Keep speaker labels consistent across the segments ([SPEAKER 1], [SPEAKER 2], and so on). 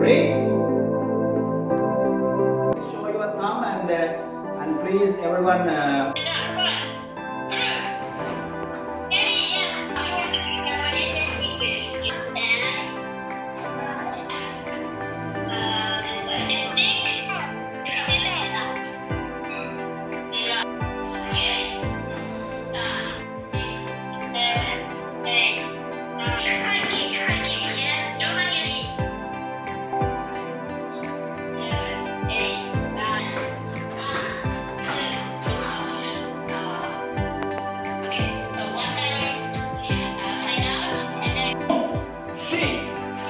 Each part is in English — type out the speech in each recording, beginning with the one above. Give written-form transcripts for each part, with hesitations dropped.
[SPEAKER 1] Ready? Show your thumb and please everyone.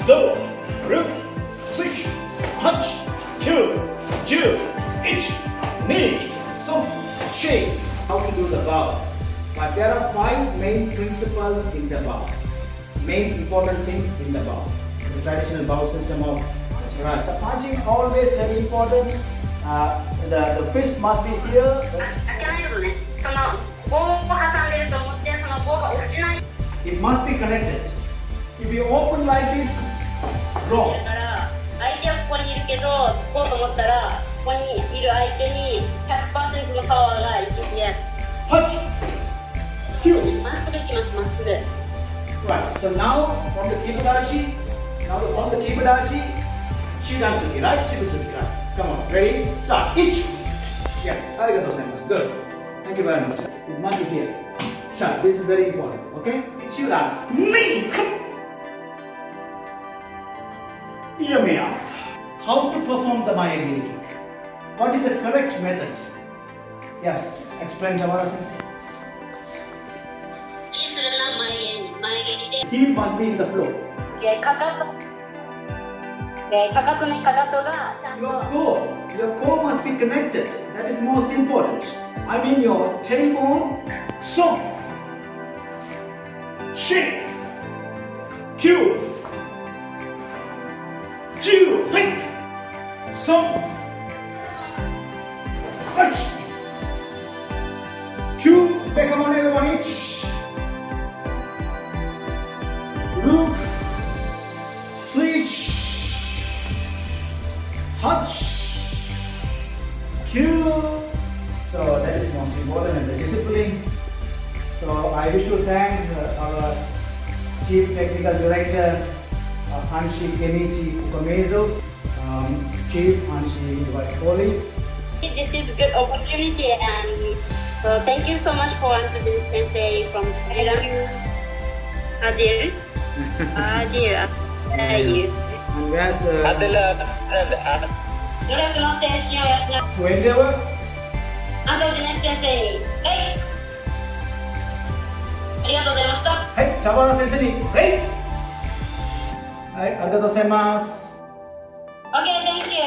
[SPEAKER 1] Slow, root, switch, punch, two, each, knee, so, shake. How to do the bow? But there are 5 main principles in the bow. Main important things in the bow. The traditional bow system of right. The punching always very important. The fist must be here. It must be connected. If you open like this, wrong.
[SPEAKER 2] だから相手はここにいるけど突こうと思ったらここにいる相手に 100% のパワーがいきます。
[SPEAKER 1] Punch. Cue.
[SPEAKER 2] まっすぐいきます。まっすぐ。
[SPEAKER 1] Right. So now from the Kibadachi, Shidansuki, right? Chibusuki, right? Come on. Ready? Start. Each. Yes. Arigatou gozaimasu. Good. Thank you very much. It must be here. Sure. This is very important. Okay? Shidan. Me. Yamiya. How to perform the Mayagiri kick? What is the correct method? Yes, explain Jamara-sensei. Heel must be in the floor. Your core must be connected. That is most important. I mean your tailbone, so, shake, cue, two, hit, so, punch, cue, come on everyone, each, loop, switch, punch, cue. So that is most important and the discipline. So I wish to thank our Chief Technical Director Hanshi Kenichi Ukamezo, Chief Hanshi Kohli.
[SPEAKER 2] This is a good opportunity and so thank you so much for Anthony Sensei from Sweden. Adil. Adil. Adil.
[SPEAKER 1] And where's
[SPEAKER 2] 努力の精神を養う
[SPEAKER 1] to endeavor?
[SPEAKER 2] 安藤デネス先生に、はい、ありがとうございました。
[SPEAKER 1] はい、茶花先生に、はい、はい、ありがとうございます。
[SPEAKER 2] Okay, thank you.